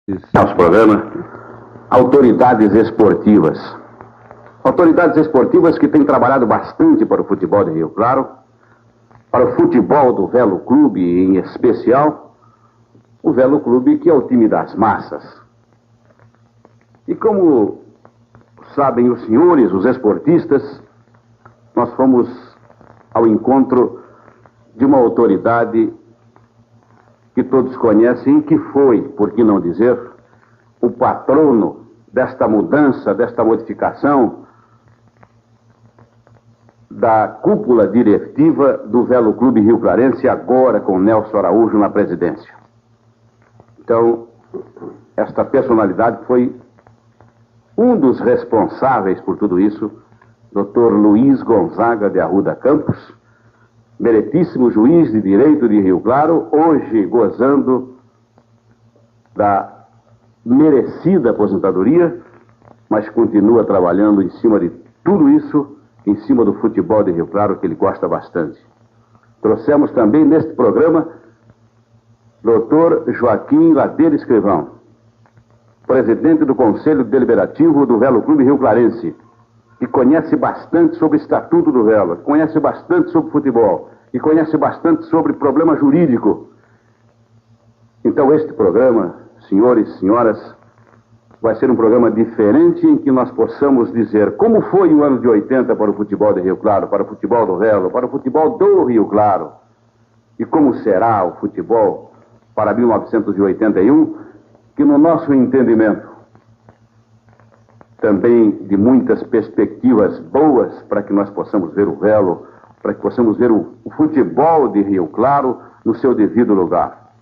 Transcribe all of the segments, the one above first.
Nosso programa, autoridades esportivas. Autoridades esportivas que têm trabalhado bastante para o futebol de Rio Claro, para o futebol do Velo Clube em especial, o Velo Clube que é o time das massas. E como sabem os senhores, os esportistas, nós fomos ao encontro de uma autoridade que todos conhecem e que foi, por que não dizer, o patrono desta mudança, desta modificação da cúpula diretiva do Velo Clube Rio Clarense, agora com Nelson Araújo na presidência. Então, esta personalidade foi um dos responsáveis por tudo isso, Dr. Luiz Gonzaga de Arruda Campos, meritíssimo juiz de direito de Rio Claro, hoje gozando da merecida aposentadoria, mas continua trabalhando em cima de tudo isso, em cima do futebol de Rio Claro, que ele gosta bastante. Trouxemos também neste programa Dr. Joaquim Ladeira Escrivão, presidente do Conselho Deliberativo do Velo Clube Rio Clarense, que conhece bastante sobre o Estatuto do Velo, conhece bastante sobre futebol e conhece bastante sobre problema jurídico. Então este programa, senhores e senhoras, vai ser um programa diferente em que nós possamos dizer como foi o ano de 80 para o futebol de Rio Claro, para o futebol do Velo, para o futebol do Rio Claro, e como será o futebol para 1981, que no nosso entendimento também de muitas perspectivas boas para que nós possamos ver o Velo, para que possamos ver o futebol de Rio Claro no seu devido lugar.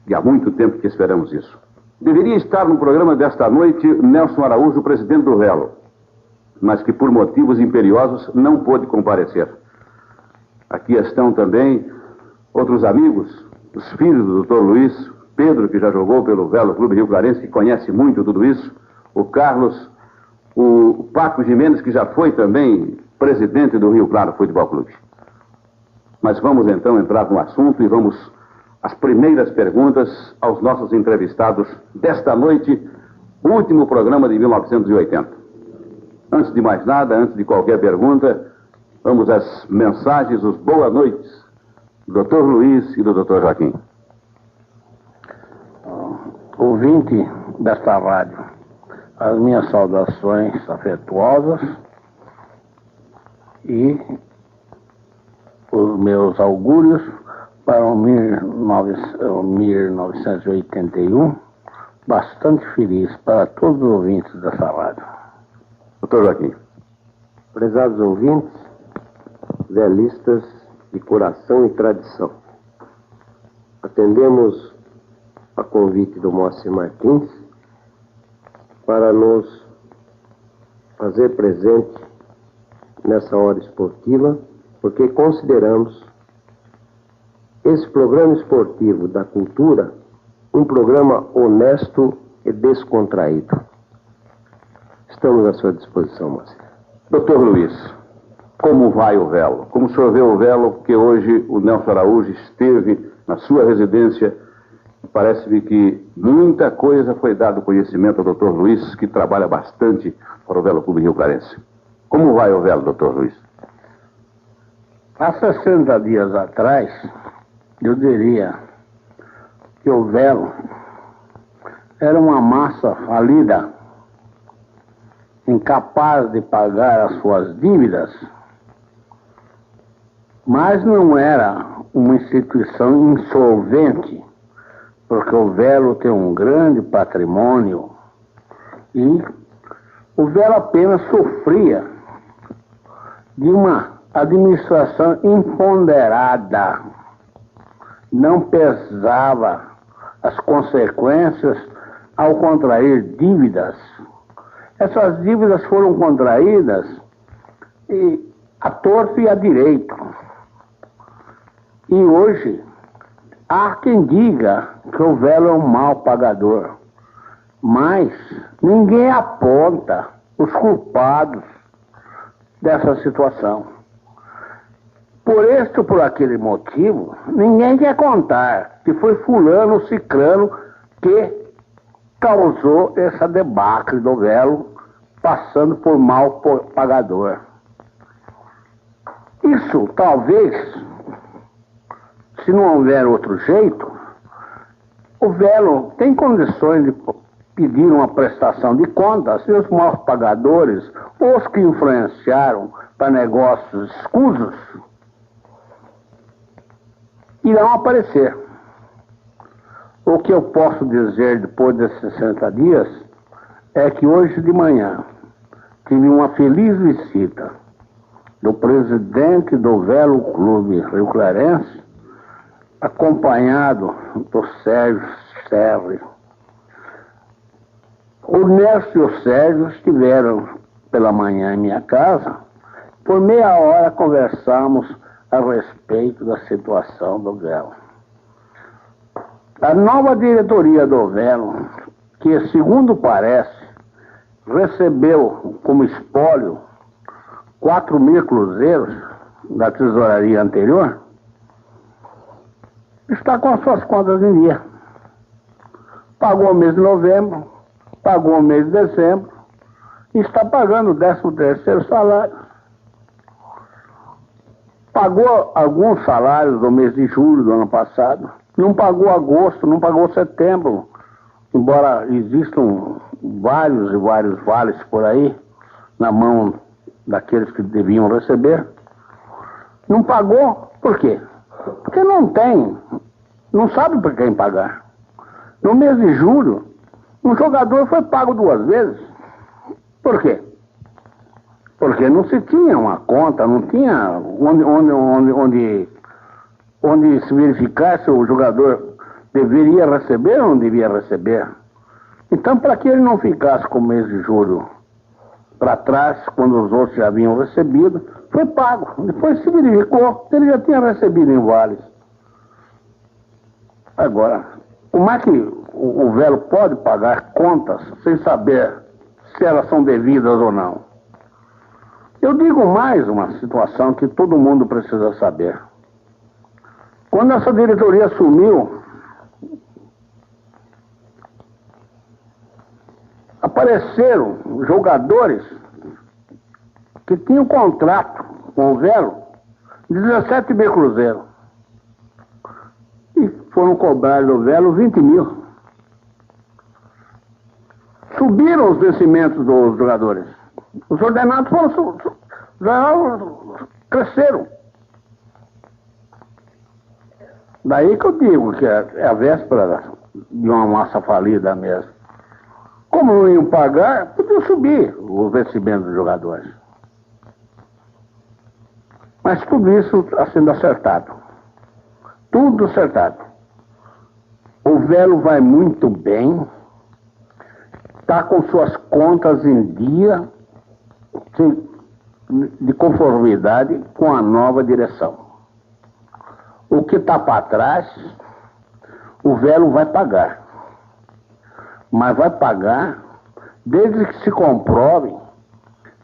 E há muito tempo que esperamos isso. Deveria estar no programa desta noite Nelson Araújo, presidente do Velo, mas que por motivos imperiosos não pôde comparecer. Aqui estão também outros amigos, os filhos do Dr. Luiz, Pedro, que já jogou pelo Velo Clube Rio Clarense, que conhece muito tudo isso, o Carlos, o Paco Gimenez, que já foi também presidente do Rio Claro Futebol Clube. Mas vamos então entrar no assunto e vamos às primeiras perguntas aos nossos entrevistados desta noite, último programa de 1980. Antes de mais nada, antes de qualquer pergunta, vamos às mensagens, os boas noites do Dr. Luiz e do Dr. Joaquim. Ouvinte desta rádio, as minhas saudações afetuosas e os meus augúrios para o 1981, bastante feliz para todos os ouvintes dessa rádio. Doutor Joaquim. Prezados ouvintes, velistas de coração e tradição, atendemos a convite do Moacir Martins para nos fazer presente nessa hora esportiva, porque consideramos esse programa esportivo da cultura um programa honesto e descontraído. Estamos à sua disposição, Moacir. Doutor Luiz, como vai o Velo? Como o senhor vê o Velo? Porque hoje o Nelson Araújo esteve na sua residência. Parece-me que muita coisa foi dado conhecimento ao Dr. Luiz, que trabalha bastante para o Velo Clube Rio Clarense. Como vai o Velo, Dr. Luiz? Há 60 dias atrás, eu diria que o Velo era uma massa falida, incapaz de pagar as suas dívidas, mas não era uma instituição insolvente, porque o Velo tem um grande patrimônio e o Velo apenas sofria de uma administração imponderada, não pesava as consequências ao contrair dívidas. Essas dívidas foram contraídas a torto e a direito. E hoje há quem diga que o Velo é um mau pagador, mas ninguém aponta os culpados dessa situação. Por este ou por aquele motivo, ninguém quer contar que foi fulano ou ciclano que causou essa debacle do Velo, passando por mal pagador. Isso, talvez, se não houver outro jeito, o Velo tem condições de pedir uma prestação de contas e os maus pagadores, os que influenciaram para negócios escusos, irão aparecer. O que eu posso dizer depois desses 60 dias é que hoje de manhã tive uma feliz visita do presidente do Velo Clube Rio Clarense, acompanhado do Sérgio Serri. O Nelson e o Sérgio estiveram pela manhã em minha casa. Por meia hora conversamos a respeito da situação do Velo. A nova diretoria do Velo, que segundo parece, recebeu como espólio 4.000 cruzeiros da tesouraria anterior, está com as suas contas em dia. Pagou o mês de novembro, pagou o mês de dezembro, e está pagando o 13º salário. Pagou alguns salários do mês de julho do ano passado, não pagou agosto, não pagou setembro, embora existam vários e vários vales por aí, na mão daqueles que deviam receber. Não pagou, por quê? Porque não tem, não sabe por quem pagar. No mês de julho, um jogador foi pago 2 vezes. Por quê? Porque não se tinha uma conta, não tinha onde se verificar se o jogador deveria receber ou não devia receber. Então, para que ele não ficasse com o mês de julho para trás, quando os outros já haviam recebido, foi pago. Depois se verificou que ele já tinha recebido em vales. Agora, como é que o Velo pode pagar contas sem saber se elas são devidas ou não? Eu digo mais uma situação que todo mundo precisa saber. Quando essa diretoria assumiu, apareceram jogadores que tinham contrato com o Velo de 17.000 cruzeiros. E foram cobrar do Velo 20.000. Subiram os vencimentos dos jogadores. Os ordenados cresceram. Daí que eu digo que é a véspera de uma massa falida mesmo. Como não iam pagar, podiam subir o vencimento dos jogadores. Mas tudo isso está sendo acertado. Tudo acertado. O Velo vai muito bem, está com suas contas em dia, de conformidade com a nova direção. O que está para trás, o Velo vai pagar. Mas vai pagar desde que se comprove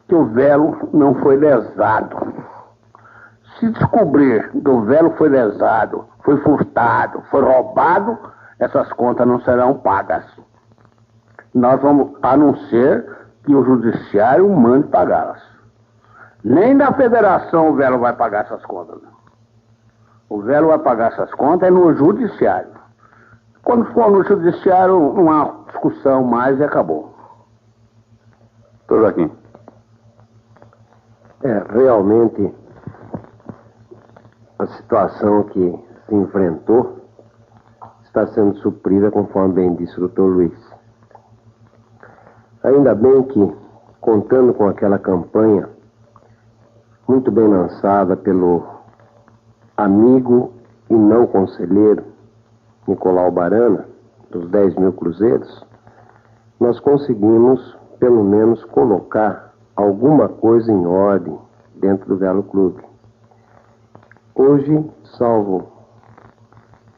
que o Velo não foi lesado. Se descobrir que o Velo foi lesado, foi furtado, foi roubado, essas contas não serão pagas. Nós vamos, a não ser que o judiciário mande pagá-las. Nem da federação o Velo vai pagar essas contas. O Velo vai pagar essas contas no judiciário. Quando for no judiciário, não há discussão mais e acabou. Doutor Joaquim. Realmente, a situação que se enfrentou está sendo suprida, conforme bem disse o Dr. Luiz. Ainda bem que, contando com aquela campanha muito bem lançada pelo amigo e não conselheiro Nicolau Barana, dos 10.000 cruzeiros, nós conseguimos, pelo menos, colocar alguma coisa em ordem dentro do Velo Clube. Hoje, salvo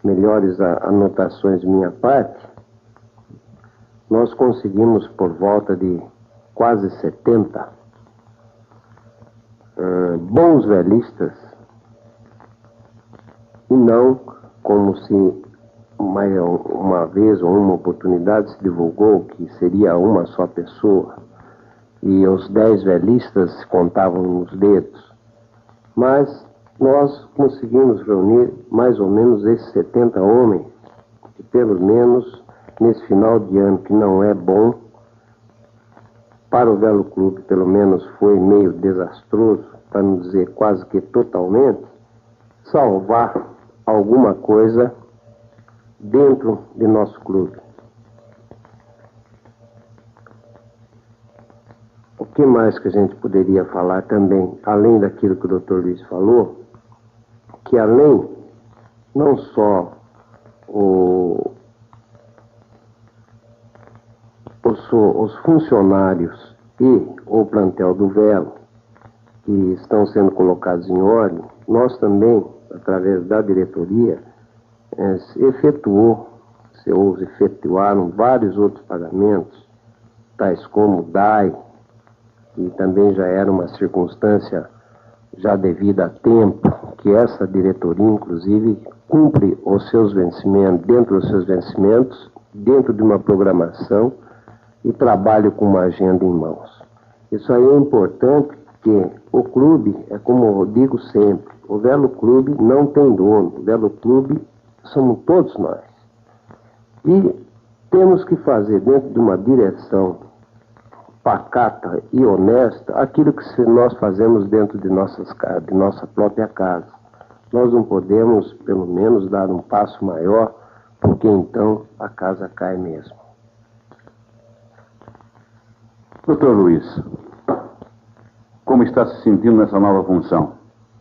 melhores anotações de minha parte, nós conseguimos por volta de quase 70 bons velistas, e não como se uma vez ou uma oportunidade se divulgou que seria uma só pessoa e os 10 velistas se contavam nos dedos. Mas nós conseguimos reunir mais ou menos esses 70 homens, que pelo menos nesse final de ano, que não é bom, para o Velo Clube pelo menos foi meio desastroso, para não dizer quase que totalmente, salvar alguma coisa dentro de nosso clube. O que mais que a gente poderia falar também, além daquilo que o Dr. Luiz falou, que além, não só os funcionários e o plantel do Velo, que estão sendo colocados em ordem, nós também, através da diretoria, efetuaram vários outros pagamentos, tais como DAI, que também já era uma circunstância já devida a tempo, que essa diretoria, inclusive, cumpre os seus vencimentos, dentro dos seus vencimentos, dentro de uma programação e trabalha com uma agenda em mãos. Isso aí é importante, porque o clube, é como eu digo sempre, o Velo Clube não tem dono, o Velo Clube somos todos nós. E temos que fazer dentro de uma direção pacata e honesta aquilo que nós fazemos dentro de nossa própria casa. Nós não podemos, pelo menos, dar um passo maior, porque então a casa cai mesmo. Doutor Luiz, como está se sentindo nessa nova função?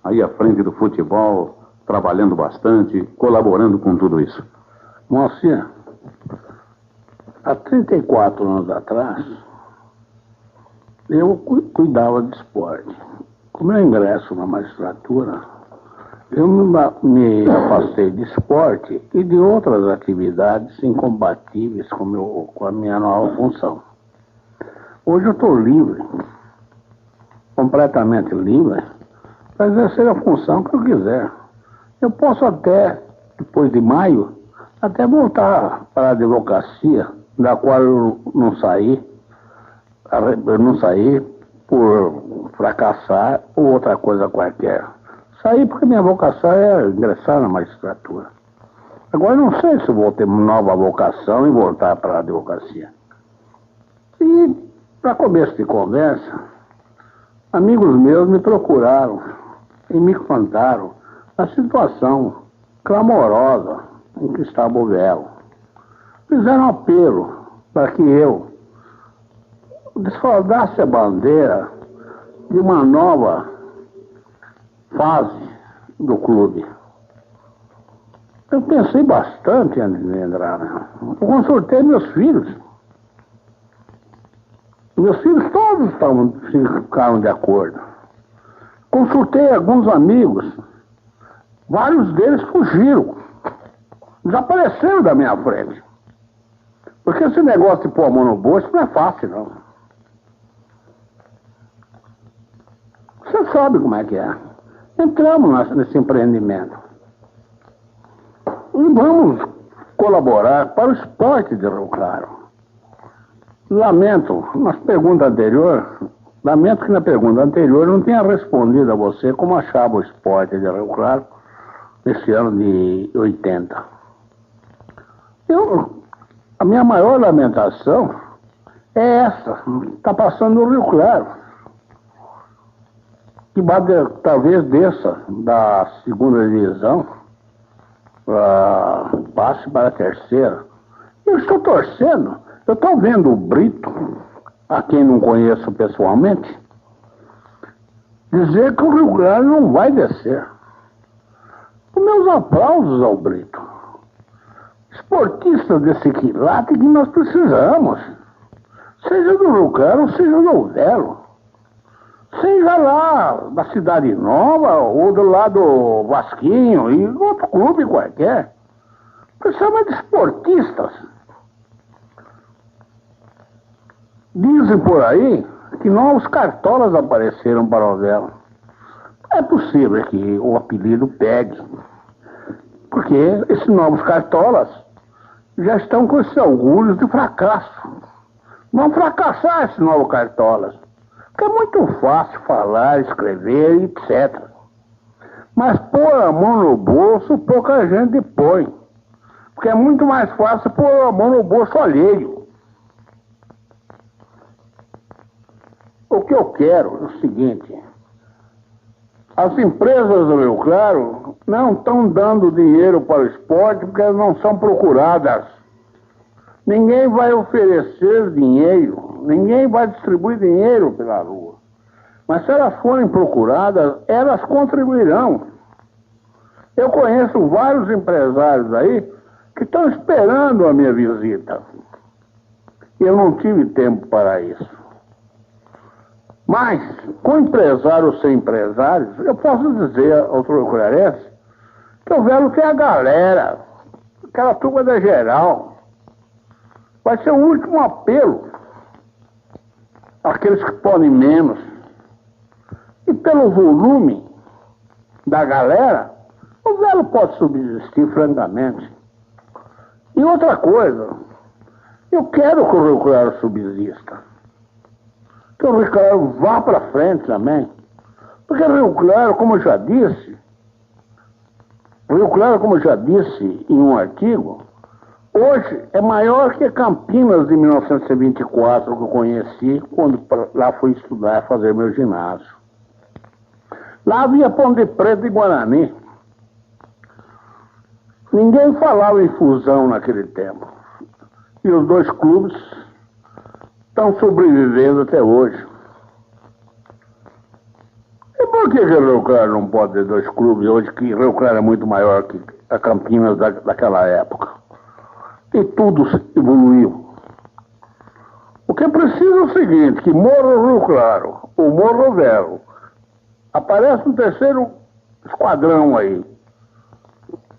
Aí à frente do futebol, trabalhando bastante, colaborando com tudo isso. Moacir, há 34 anos atrás, eu cuidava de esporte. Com o meu ingresso na magistratura, eu me afastei de esporte e de outras atividades incompatíveis com a minha nova função. Hoje eu estou livre, completamente livre, para exercer a função que eu quiser. Eu posso até, depois de maio, até voltar para a advocacia, da qual eu não saí por fracassar ou outra coisa qualquer. Saí porque minha vocação é ingressar na magistratura. Agora eu não sei se vou ter nova vocação e voltar para a advocacia. E, para começo de conversa, amigos meus me procuraram e me contaram a situação clamorosa em que estava o Velo. Fizeram um apelo para que eu desfolgasse a bandeira de uma nova fase do clube. Eu pensei bastante antes de entrar, né? Eu consultei meus filhos. Meus filhos todos ficaram de acordo. Consultei alguns amigos. Vários deles fugiram. Desapareceram da minha frente. Porque esse negócio de pôr a mão no bolso não é fácil, não. Você sabe como é que é. Entramos nesse empreendimento. E vamos colaborar para o esporte de Rio Claro. Lamento que na pergunta anterior eu não tenha respondido a você como achava o esporte de Rio Claro nesse ano de 80. A minha maior lamentação é essa, está passando no Rio Claro, que talvez desça da segunda divisão, passe para a terceira. Eu estou torcendo, eu estou vendo o Brito, a quem não conheço pessoalmente, dizer que o Rio Claro não vai descer. Os meus aplausos ao Brito. Esportistas desse quilate que nós precisamos. Seja do Rio Claro, seja do Velo. Seja lá da Cidade Nova ou do lado do Vasquinho e outro clube qualquer. Precisamos de esportistas. Dizem por aí que novos cartolas apareceram para o Velo. É possível que o apelido pegue. Porque esses novos cartolas já estão com esses orgulhos de fracasso. Vão fracassar esses novos cartolas. Porque é muito fácil falar, escrever, etc. Mas pôr a mão no bolso, pouca gente põe. Porque é muito mais fácil pôr a mão no bolso alheio. O que eu quero é o seguinte: as empresas do Rio Claro não estão dando dinheiro para o esporte porque elas não são procuradas. Ninguém vai oferecer dinheiro, ninguém vai distribuir dinheiro pela rua. Mas se elas forem procuradas, elas contribuirão. Eu conheço vários empresários aí que estão esperando a minha visita. Eu não tive tempo para isso. Mas, com empresários sem empresários, eu posso dizer ao Rio-Clarense que o Velo tem a galera, aquela turma da geral. Vai ser o último apelo àqueles que podem menos. E pelo volume da galera, o Velo pode subsistir francamente. E outra coisa, eu quero que o Rio Claro subsista. Que o Rio Claro vá para frente também. Porque o Rio Claro, como eu já disse, em um artigo, hoje é maior que Campinas de 1924, que eu conheci quando lá fui estudar, fazer meu ginásio. Lá havia Pão de Preto e Guarani. Ninguém falava em fusão naquele tempo. E os dois clubes estão sobrevivendo até hoje. E por que o Rio Claro não pode ter dois clubes hoje, que o Rio Claro é muito maior que a Campinas daquela época? E tudo evoluiu. O que é preciso é o seguinte: que morra o Rio Claro, ou morra o Velo, aparece um terceiro esquadrão aí.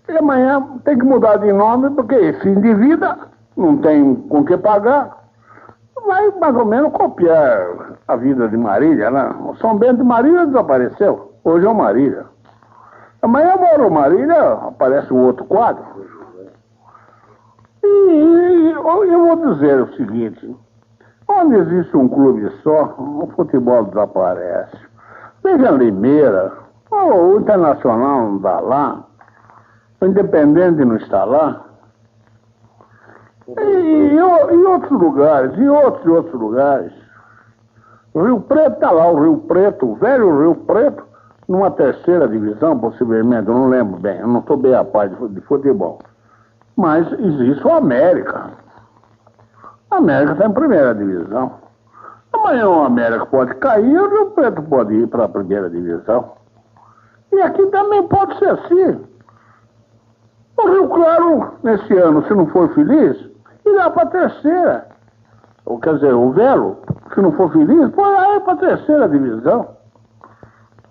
E amanhã tem que mudar de nome, porque fim de vida, não tem com que pagar. Vai mais ou menos copiar a vida de Marília, né? O São Bento de Marília desapareceu. Hoje é o Marília. Amanhã mora o Marília, aparece um outro quadro. E eu vou dizer o seguinte: onde existe um clube só, o futebol desaparece. Veja Limeira, o Internacional não está lá, o Independente não está lá. E outros lugares, e outros lugares. O Rio Preto está lá, o Rio Preto, o velho Rio Preto, numa terceira divisão, possivelmente, eu não lembro bem, eu não estou bem a par de futebol. Mas existe o América. A América está em primeira divisão. Amanhã o América pode cair e o Rio Preto pode ir para a primeira divisão. E aqui também pode ser assim. O Rio Claro, nesse ano, se não for feliz, irá para a terceira. Ou quer dizer, o Velo, se não for feliz, irá para a terceira divisão.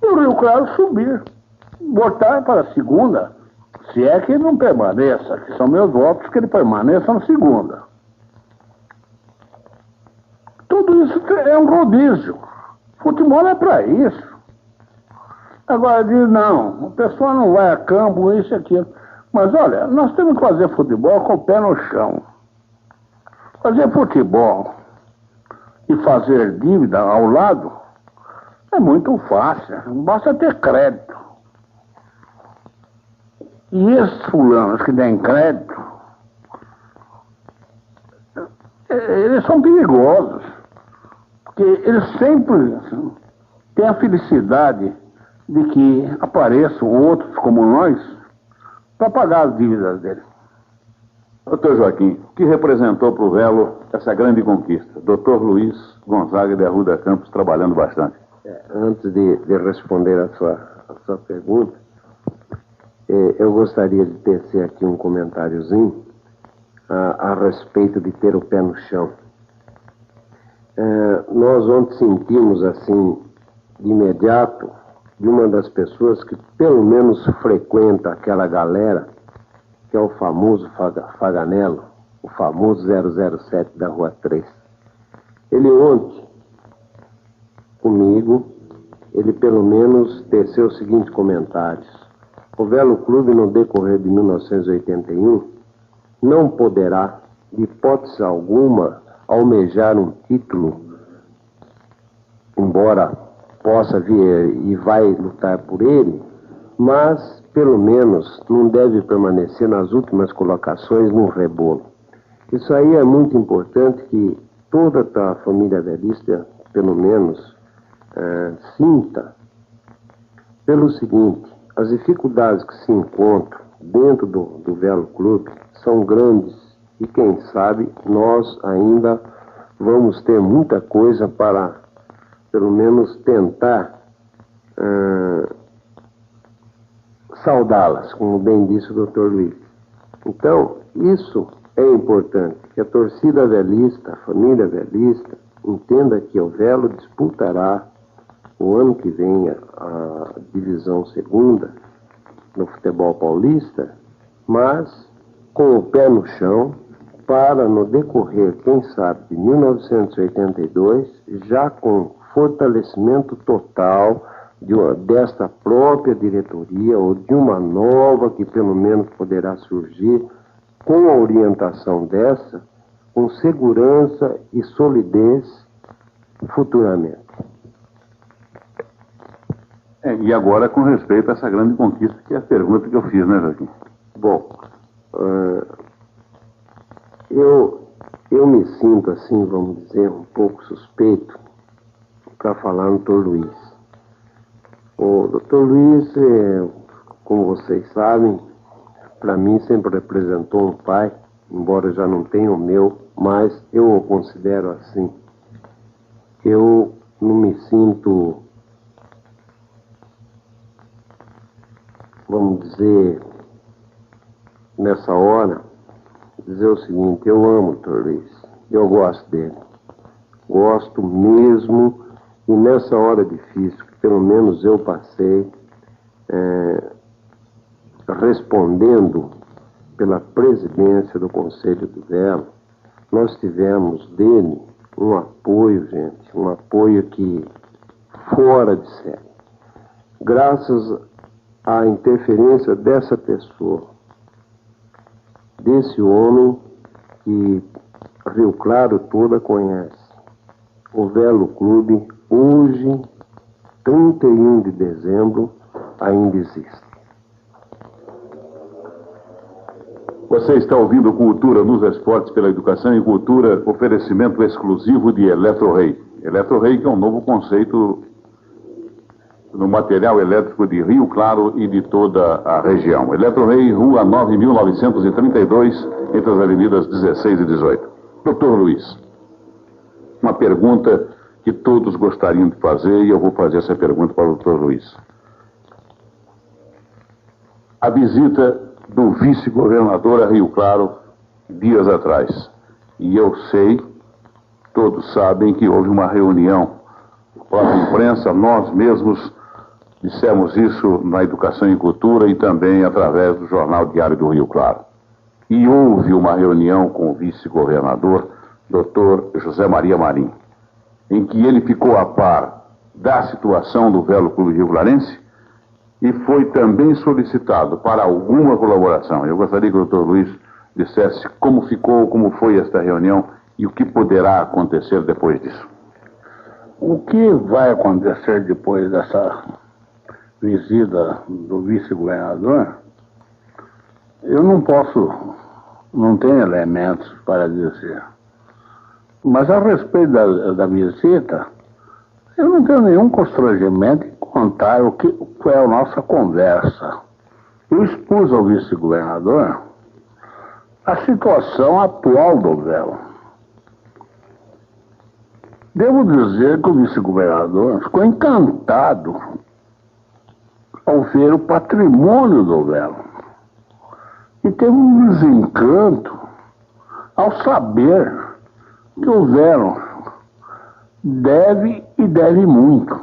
E o Rio Claro subir, botar para a segunda, se é que ele não permaneça, que são meus votos que ele permaneça na segunda. Tudo isso é um rodízio. Futebol é para isso. Agora diz, não, o pessoal não vai a campo, isso e aquilo. Mas olha, nós temos que fazer futebol com o pé no chão. Fazer futebol e fazer dívida ao lado é muito fácil. Basta ter crédito. E esses fulanos que dão crédito, eles são perigosos. Porque eles sempre têm a felicidade de que apareçam outros como nós para pagar as dívidas dele. Doutor Joaquim, o que representou para o Velo essa grande conquista? Doutor Luiz Gonzaga de Arruda Campos, trabalhando bastante. Antes de responder a sua pergunta, eu gostaria de tecer aqui um comentáriozinho a respeito de ter o pé no chão. Nós ontem sentimos, assim, de imediato, de uma das pessoas que pelo menos frequenta aquela galera, que é o famoso Faganello, o famoso 007 da Rua 3. Ele ontem, comigo, ele pelo menos teceu os seguintes comentários. O Velo Clube, no decorrer de 1981, não poderá, de hipótese alguma, almejar um título, embora possa vir e vai lutar por ele, mas, pelo menos, não deve permanecer nas últimas colocações no rebolo. Isso aí é muito importante que toda a família velista, pelo menos, sinta pelo seguinte: as dificuldades que se encontram dentro do Velo Clube são grandes e, quem sabe, nós ainda vamos ter muita coisa para, pelo menos, tentar saudá-las, como bem disse o Dr. Luiz. Então, isso é importante, que a torcida velista, a família velista, entenda que o Velo disputará o ano que vem a divisão segunda no futebol paulista, mas com o pé no chão, para no decorrer, quem sabe, de 1982, já com fortalecimento total desta própria diretoria ou de uma nova que pelo menos poderá surgir com a orientação dessa, com segurança e solidez futuramente. E agora, com respeito a essa grande conquista, que é a pergunta que eu fiz, né, Joaquim? Bom, eu me sinto, assim, vamos dizer, um pouco suspeito para falar no Dr. Luiz. O Dr. Luiz, como vocês sabem, para mim sempre representou um pai, embora já não tenha o meu, mas eu o considero assim. Eu não me sinto, vamos dizer, nessa hora, dizer o seguinte: eu amo o Dr. Luiz, eu gosto dele, gosto mesmo, e nessa hora difícil, que pelo menos eu passei, respondendo pela presidência do Conselho do Velo, nós tivemos dele um apoio, gente, um apoio que fora de série. Graças à interferência dessa pessoa, desse homem que Rio Claro toda conhece, o Velo Clube, hoje, 31 de dezembro, ainda existe. Você está ouvindo Cultura nos Esportes pela Educação e Cultura, oferecimento exclusivo de Eletrorei. Eletrorei, que é um novo conceito no material elétrico de Rio Claro e de toda a região. Eletrorei, Rua 9.932, entre as avenidas 16 e 18. Doutor Luiz, uma pergunta que todos gostariam de fazer, e eu vou fazer essa pergunta para o Dr. Luiz. A visita do vice-governador a Rio Claro dias atrás. E eu sei, todos sabem, que houve uma reunião com a imprensa, nós mesmos dissemos isso na Educação e Cultura e também através do Jornal Diário do Rio Claro. E houve uma reunião com o vice-governador, Dr. José Maria Marim, em que ele ficou a par da situação do Velo Clube Rio Clarense e foi também solicitado para alguma colaboração. Eu gostaria que o Dr. Luiz dissesse como ficou, como foi esta reunião e o que poderá acontecer depois disso. O que vai acontecer depois dessa visita do vice-governador, eu não tenho elementos para dizer. Mas a respeito da visita, eu não tenho nenhum constrangimento em contar qual é a nossa conversa. Eu expus ao vice-governador a situação atual do Velo. Devo dizer que o vice-governador ficou encantado ao ver o patrimônio do Velo. E teve um desencanto ao saber que o Velo deve e deve muito.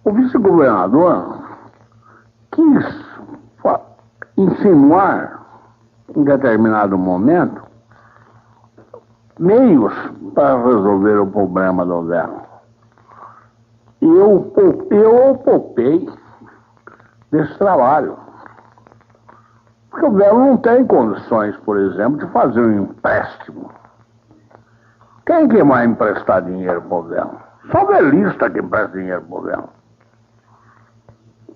O vice-governador quis insinuar, em determinado momento, meios para resolver o problema do Velo. E eu o poupei desse trabalho. Porque o Velo não tem condições, por exemplo, de fazer um empréstimo. Quem que vai emprestar dinheiro para o Velo? Só o velista que empresta dinheiro para o Velo.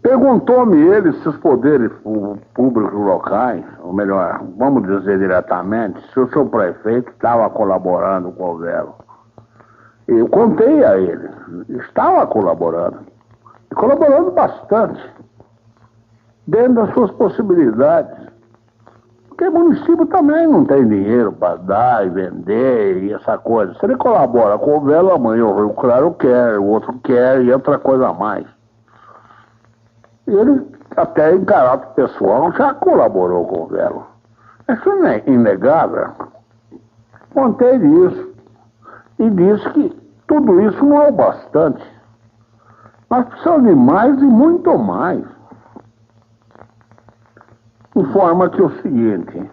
Perguntou-me ele se os poderes públicos locais, ou melhor, vamos dizer diretamente, se o seu prefeito estava colaborando com o Velo. Eu contei a ele, estava colaborando, e colaborando bastante, dentro das suas possibilidades. Porque o município também não tem dinheiro para dar e vender e essa coisa. Se ele colabora com o Velo, amanhã o Rio Claro quer, o outro quer e outra coisa a mais. Ele, até em caráter pessoal, já colaborou com o Velo. Isso é inegável. Contei disso. E disse que tudo isso não é o bastante. Nós precisamos de mais e muito mais. Informa-te o seguinte: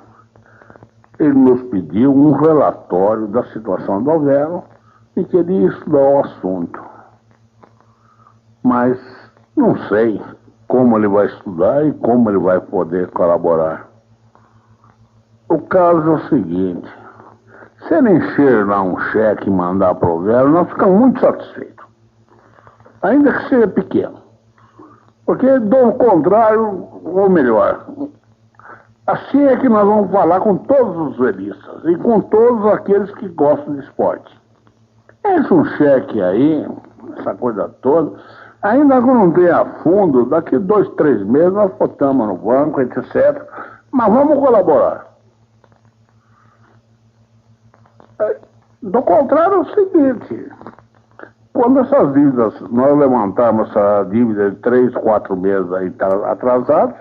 ele nos pediu um relatório da situação do Velo e que ele ia estudar o assunto. Mas não sei como ele vai estudar e como ele vai poder colaborar. O caso é o seguinte: se ele encher lá um cheque e mandar para o Velo, nós ficamos muito satisfeitos. Ainda que seja pequeno. Porque, do contrário, ou melhor, assim é que nós vamos falar com todos os velistas e com todos aqueles que gostam de esporte. Enche um cheque aí, essa coisa toda. Ainda que não tenha fundo, daqui 2, 3 meses nós botamos no banco, etc. Mas vamos colaborar. Do contrário, é o seguinte: quando essas dívidas, nós levantarmos essa dívida de 3, 4 meses aí atrasados,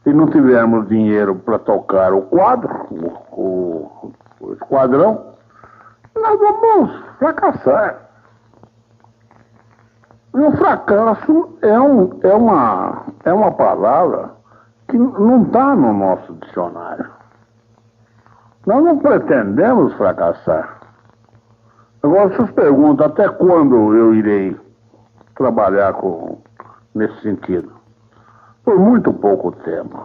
e não tivermos dinheiro para tocar o quadro, o esquadrão, nós vamos fracassar. E o fracasso é uma palavra que não está no nosso dicionário. Nós não pretendemos fracassar. Agora, vocês perguntam até quando eu irei trabalhar nesse sentido. Por muito pouco tempo.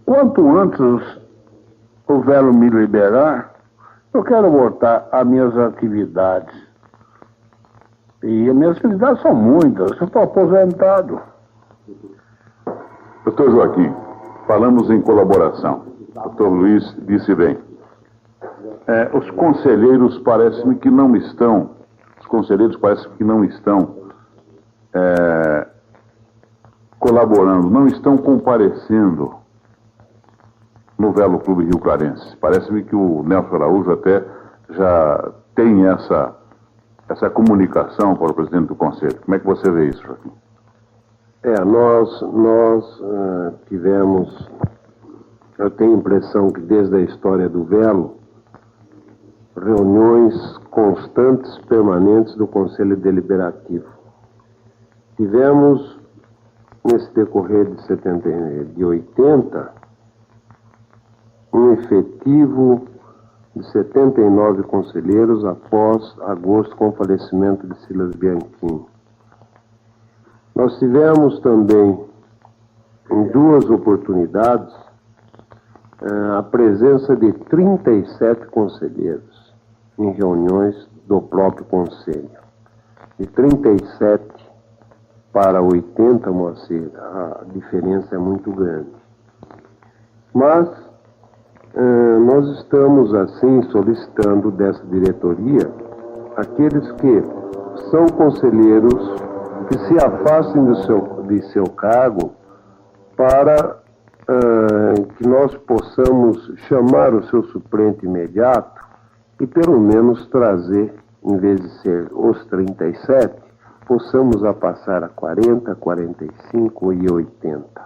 Quanto antes o Velo me liberar, eu quero voltar às minhas atividades. E as minhas atividades são muitas, eu estou aposentado. Doutor Joaquim, falamos em colaboração. Doutor Luiz disse bem. Os conselheiros parece-me que não estão, colaborando, não estão comparecendo no Velo Clube Rio Clarense. Parece-me que o Nelson Araújo até já tem essa comunicação para o presidente do Conselho. Como é que você vê isso, Joaquim? Nós tivemos, eu tenho a impressão que desde a história do Velo, reuniões constantes, permanentes do Conselho Deliberativo. Tivemos, nesse decorrer de 80, um efetivo de 79 conselheiros após agosto com o falecimento de Silas Bianchini. Nós tivemos também, em 2 oportunidades, a presença de 37 conselheiros em reuniões do próprio Conselho. De 37 para 80, Moacir, a diferença é muito grande. Mas nós estamos, assim, solicitando dessa diretoria aqueles que são conselheiros que se afastem de seu cargo para que nós possamos chamar o seu suplente imediato e pelo menos trazer, em vez de ser os 37, possamos a passar a 40, 45 e 80.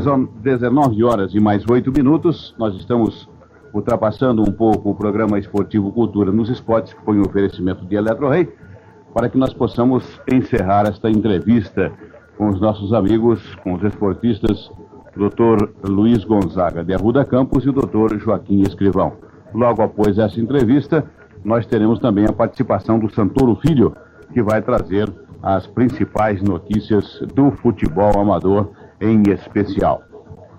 São 19 horas e mais 8 minutos. Nós estamos ultrapassando um pouco o programa Esportivo Cultura nos Esportes, que foi um oferecimento de Eletrorrei, para que nós possamos encerrar esta entrevista com os nossos amigos, com os esportistas, Dr. Luiz Gonzaga de Arruda Campos e o Dr. Joaquim Escrivão. Logo após essa entrevista, nós teremos também a participação do Santoro Filho, que vai trazer as principais notícias do futebol amador em especial.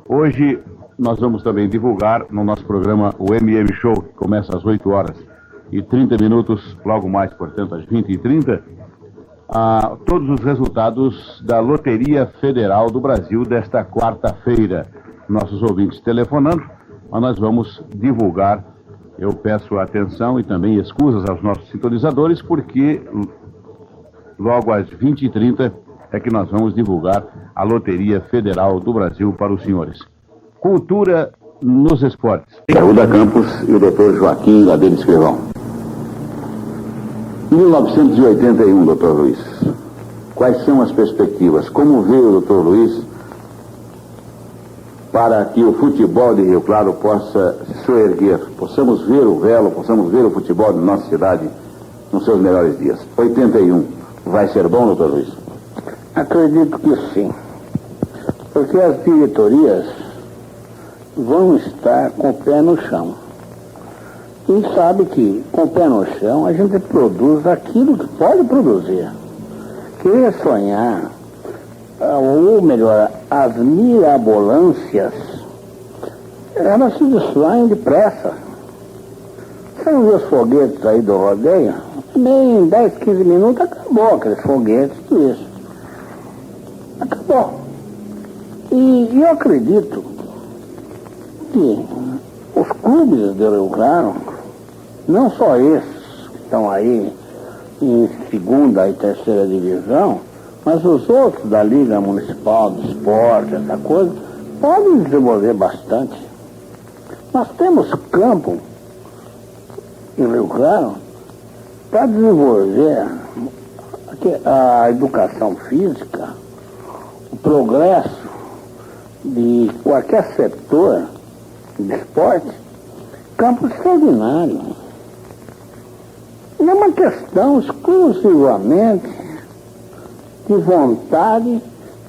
Hoje nós vamos também divulgar no nosso programa o MM Show, que começa às 8 horas e 30 minutos, logo mais, portanto, às 20h30, todos os resultados da Loteria Federal do Brasil desta quarta-feira. Nossos ouvintes telefonando, mas nós vamos divulgar. Eu peço atenção e também escusas aos nossos sintonizadores, porque logo às 20h30 é que nós vamos divulgar a Loteria Federal do Brasil para os senhores. Cultura nos esportes. Arruda Campos e o Dr. Joaquim Ladeira Escrivão. 1981, Dr. Luiz. Quais são as perspectivas? Como vê o Dr. Luiz para que o futebol de Rio Claro possa se soerguer? Possamos ver o Velo, possamos ver o futebol de nossa cidade nos seus melhores dias. 81. Vai ser bom, Dr. Luiz? Acredito que sim, porque as diretorias vão estar com o pé no chão. E sabe que com o pé no chão a gente produz aquilo que pode produzir. Querer sonhar, ou melhor, as mirabolâncias, elas se destroem depressa. Você não viu os foguetes aí do rodeio? Nem em 10, 15 minutos acabou aqueles foguetes, tudo isso. Acabou. E eu acredito que os clubes de Rio Claro, não só esses que estão aí em segunda e terceira divisão, mas os outros da Liga Municipal de Esporte, essa coisa, podem desenvolver bastante. Nós temos campo em Rio Claro para desenvolver a educação física, o progresso de qualquer setor de esporte, campo extraordinário. E é uma questão exclusivamente de vontade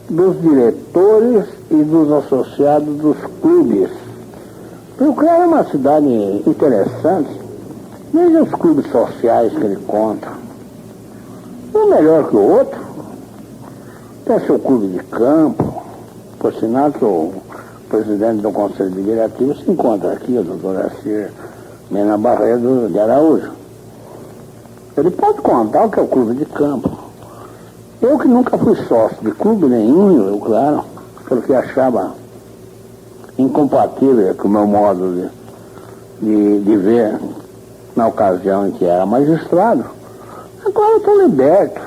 dos diretores e dos associados dos clubes. Rio Claro é uma cidade interessante, veja os clubes sociais que ele conta. Um melhor que o outro, tem seu clube de campo, por sinal que o presidente do Conselho de Diretivo se encontra aqui, o doutor Assir Mena Barredo de Araújo. Ele pode contar o que é o clube de campo. Eu que nunca fui sócio de clube nenhum, eu, claro, porque achava incompatível com o meu modo de ver na ocasião em que era magistrado. Agora eu estou liberto.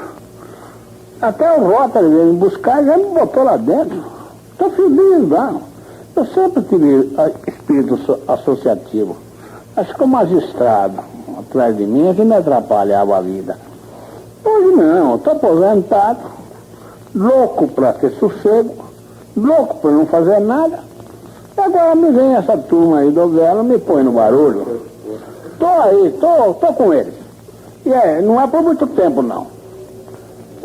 Até o Rotary veio me buscar e já me botou lá dentro. Estou feliz lá. Eu sempre tive espírito associativo. Acho que o magistrado atrás de mim é que me atrapalhava a vida. Hoje não, estou aposentado, louco para ter sossego, louco para não fazer nada. E agora me vem essa turma aí do Velo, me põe no barulho. Estou aí, estou com eles. E não é por muito tempo não.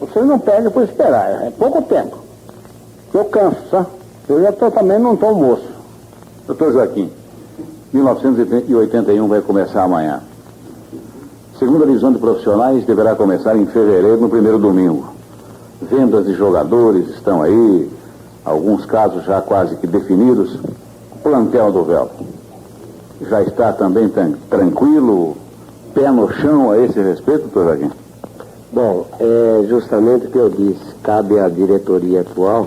Vocês não pedem por esperar, é pouco tempo. Eu canso, sabe? Eu já também não estou moço. Doutor Joaquim, 1981 vai começar amanhã. Segunda divisão de profissionais deverá começar em fevereiro, no primeiro domingo. Vendas de jogadores estão aí, alguns casos já quase que definidos, o plantel do Velo já está também tranquilo, pé no chão a esse respeito, doutor Joaquim? Bom, é justamente o que eu disse. Cabe à diretoria atual,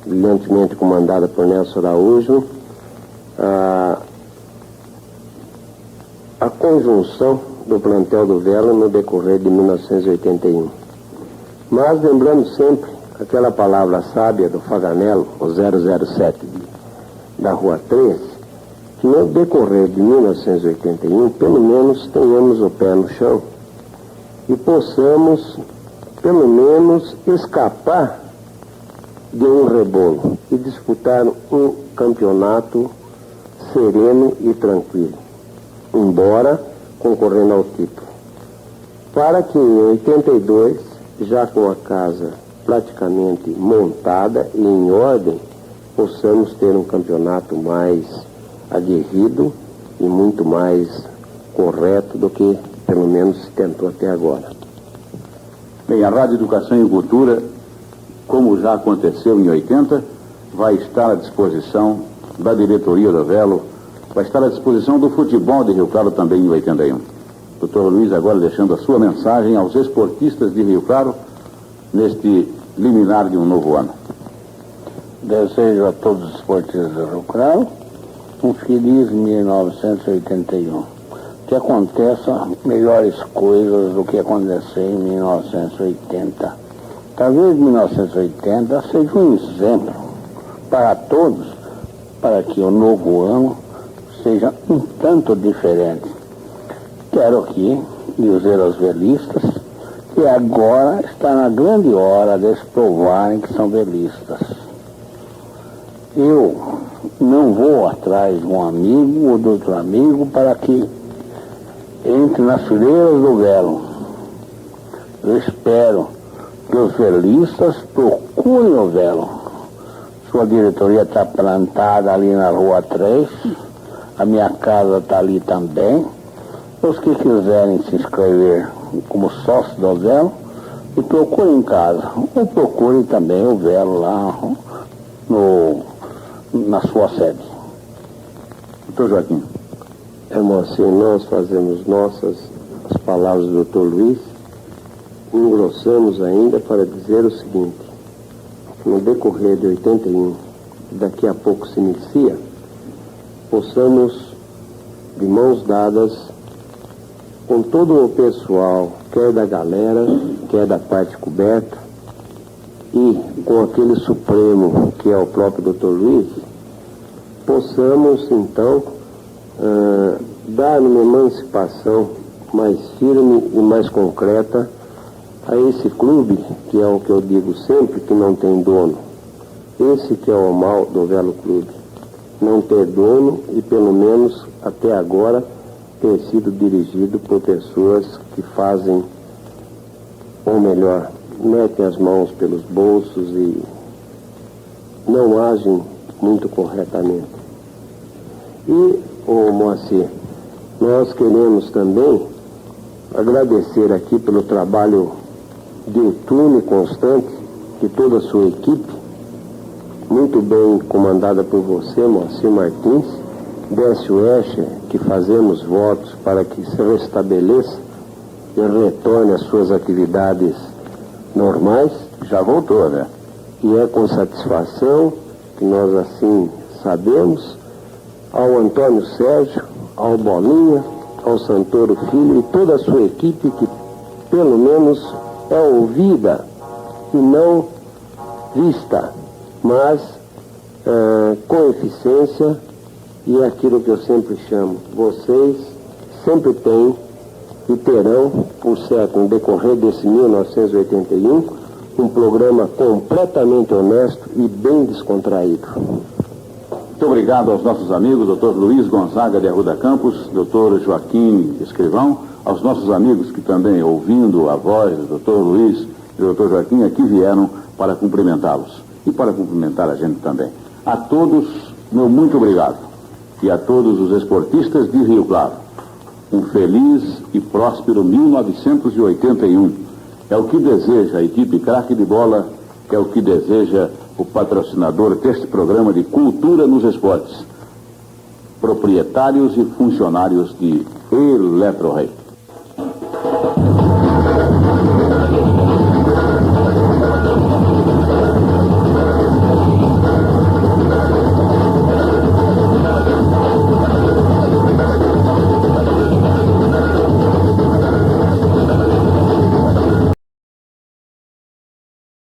brilhantemente comandada por Nelson Araújo, a conjunção do plantel do Velo no decorrer de 1981. Mas lembrando sempre aquela palavra sábia do Faganello, o 007 da Rua 13, que no decorrer de 1981, pelo menos tenhamos o pé no chão e possamos, pelo menos, escapar de um rebolo e disputar um campeonato sereno e tranquilo, embora concorrendo ao título. Para que em 82, já com a casa praticamente montada e em ordem, possamos ter um campeonato mais aguerrido e muito mais correto do que pelo menos se tentou até agora. Bem, a Rádio Educação e Cultura, como já aconteceu em 80, vai estar à disposição da diretoria do Velo, vai estar à disposição do futebol de Rio Claro também em 81. Doutor Luiz, agora deixando a sua mensagem aos esportistas de Rio Claro neste liminar de um novo ano. Desejo a todos os esportistas de Rio Claro um feliz 1981. Que aconteça melhores coisas do que aconteceu em 1980. Talvez 1980 seja um exemplo para todos, para que o novo ano seja um tanto diferente. Quero aqui dizer aos velistas que agora está na grande hora de eles provarem que são velistas. Eu não vou atrás de um amigo ou de outro amigo para que entre nas fileiras do Velo. Eu espero que os velistas procurem o Velo. Sua diretoria está plantada ali na Rua 3, a minha casa está ali também. Os que quiserem se inscrever como sócio do Velo, e procurem em casa, ou procurem também o Velo lá na sua sede. Doutor Joaquim. Moacir, nós fazemos nossas as palavras do Dr. Luiz, e engrossamos ainda para dizer o seguinte: no decorrer de 81, daqui a pouco se inicia, possamos, de mãos dadas, com todo o pessoal, quer da galera, quer da parte coberta, e com aquele Supremo, que é o próprio Dr. Luiz, possamos, então, dar uma emancipação mais firme e mais concreta a esse clube, que é o que eu digo sempre, que não tem dono. Esse que é o mal do Velo Clube. Não ter dono e, pelo menos, até agora, ter sido dirigido por pessoas que fazem, ou melhor, metem as mãos pelos bolsos e não agem muito corretamente. E, Moacir, nós queremos também agradecer aqui pelo trabalho diuturno e constante de toda a sua equipe, muito bem comandada por você, Moacir Martins, Décio Escher, que fazemos votos para que se restabeleça e retorne às suas atividades normais. Já voltou, né? E é com satisfação que nós assim sabemos, ao Antônio Sérgio, ao Bolinha, ao Santoro Filho e toda a sua equipe que pelo menos é ouvida e não vista, mas com eficiência, e é aquilo que eu sempre chamo, vocês sempre têm e terão, por certo, no decorrer desse 1981, um programa completamente honesto e bem descontraído. Muito obrigado aos nossos amigos, doutor Luiz Gonzaga de Arruda Campos, doutor Joaquim Escrivão, aos nossos amigos que também, ouvindo a voz do doutor Luiz e do doutor Joaquim, aqui vieram para cumprimentá-los e para cumprimentar a gente também. A todos, meu muito obrigado. E a todos os esportistas de Rio Claro, um feliz e próspero 1981. É o que deseja a equipe craque de bola, é o que deseja o patrocinador deste programa de Cultura nos Esportes, proprietários e funcionários de Eletrorei.